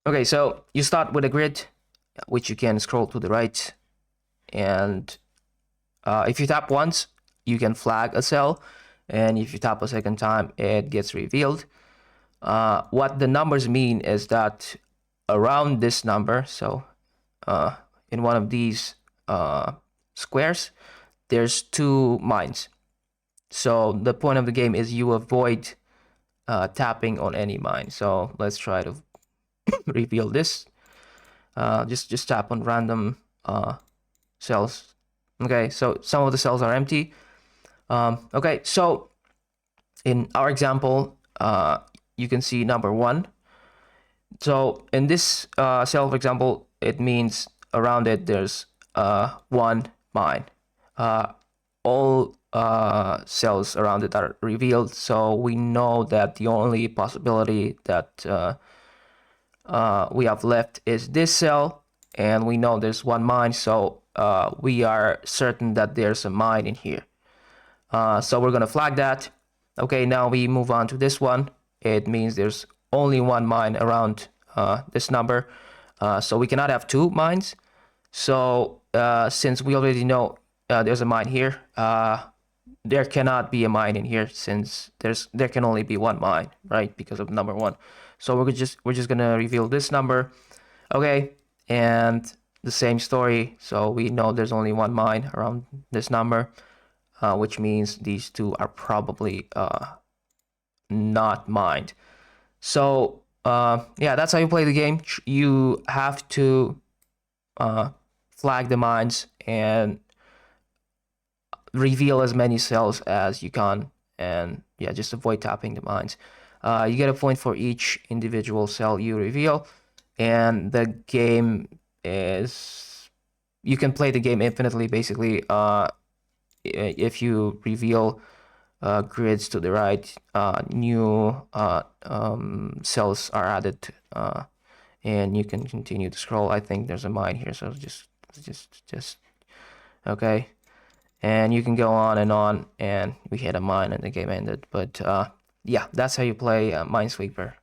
Okay, so you start with a grid, which you can scroll to the right, and if you tap once, you can flag a cell, and if you tap a second time, it gets revealed. What the numbers mean is that around this number, so in one of these squares, there's 2 mines. So the point of the game is you avoid tapping on any mine. So let's try to reveal this. Just tap on random cells. Okay, so some of the cells are empty. Okay, so in our example, you can see number 1. So in this cell, for example, it means around it there's 1 mine. All cells around it are revealed, so we know that the only possibility that we have left is this cell, and we know there's 1 mine, so we are certain that there's a mine in here. So we're gonna flag that. Okay, now we move on to this one. It means there's only 1 mine around this number, so we cannot have 2 mines. So since we already know there's a mine here, there cannot be a mine in here, since there can only be 1 mine, right? Because of number 1. So we're just gonna reveal this number. Okay, and the same story. So we know there's only 1 mine around this number, which means these 2 are probably not mined. So yeah, that's how you play the game. You have to flag the mines and reveal as many cells as you can, and yeah, just avoid tapping the mines. You get a point for each individual cell you reveal, and the game is, you can play the game infinitely basically. If you reveal grids to the right, new cells are added, and you can continue to scroll. I think there's a mine here, so just okay, and you can go on, and we hit a mine and the game ended. But yeah, that's how you play Minesweeper.